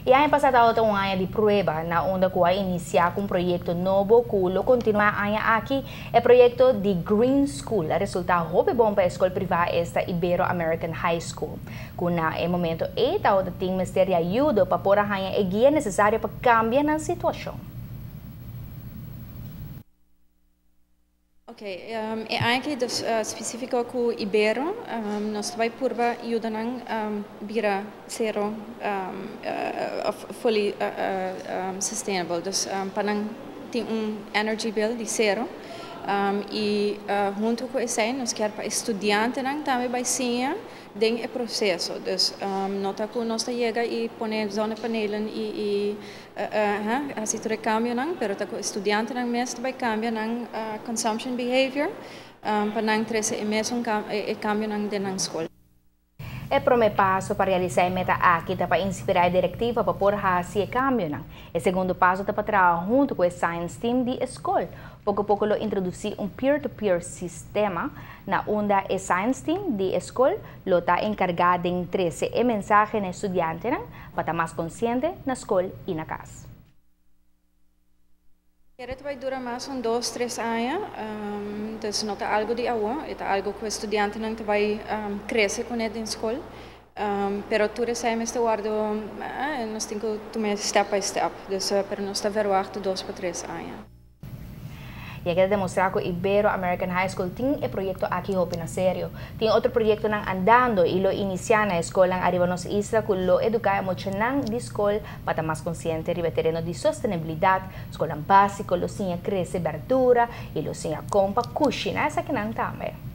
E ano passado ito um ano de prueba na onde ko ay iniciar com um projeto novo que continua aqui é projeto de Green School. A resultado hope bom para a escola privada esta Ibero-American High School. Kuna é momento eta o tem ministério ajuda para pôr a guia necessária para cambiar na situação. Okay, eigenlijk dus specifiek ook hoe Ibero, nós vai purba ajuda nang bira zero of fully sustainable. Dus panang tem energy bill de zero. E junto com isso aí nós quer para estudante nang também vai sim den é processo. Dus nota que nós chega e põe zona panelen e assim tudo cambia nang, pero tá com estudante nang mesmo vai cambiar nang consumption behavior, para nang trece e mesmo cambia nang de nang escola. É primeiro passo para realizar a meta aqui para inspirar a diretiva para pôr a se cambio. O segundo passo é para trabalhar junto com o Science Team de escola. Pouco a pouco lo introduzir peer-to-peer sistema na onde o Science Team de escola lo está encargado de entregar a mensagem ao estudante para estar mais consciente na escola e na casa. Het vai durar mais 2, 3 anos, então não está algo de agora, é algo que o estudante não vai crescer com ele na escola, pero tudo isso é mesmo guardo, nós temos que tomar step by step, então para nós está verwacht 2 para 3 anos. E quero demonstrar que o Ibero-American High School tem um projeto aqui na sério. Tem outro projeto andando e lo iniciar na escola em arriba nos isla que lo educar emocional de escola para mais consciente de terreno de sustentabilidade, escola básica, lo sinha cresce verdura e lo sinha compra cushion, essa que não também.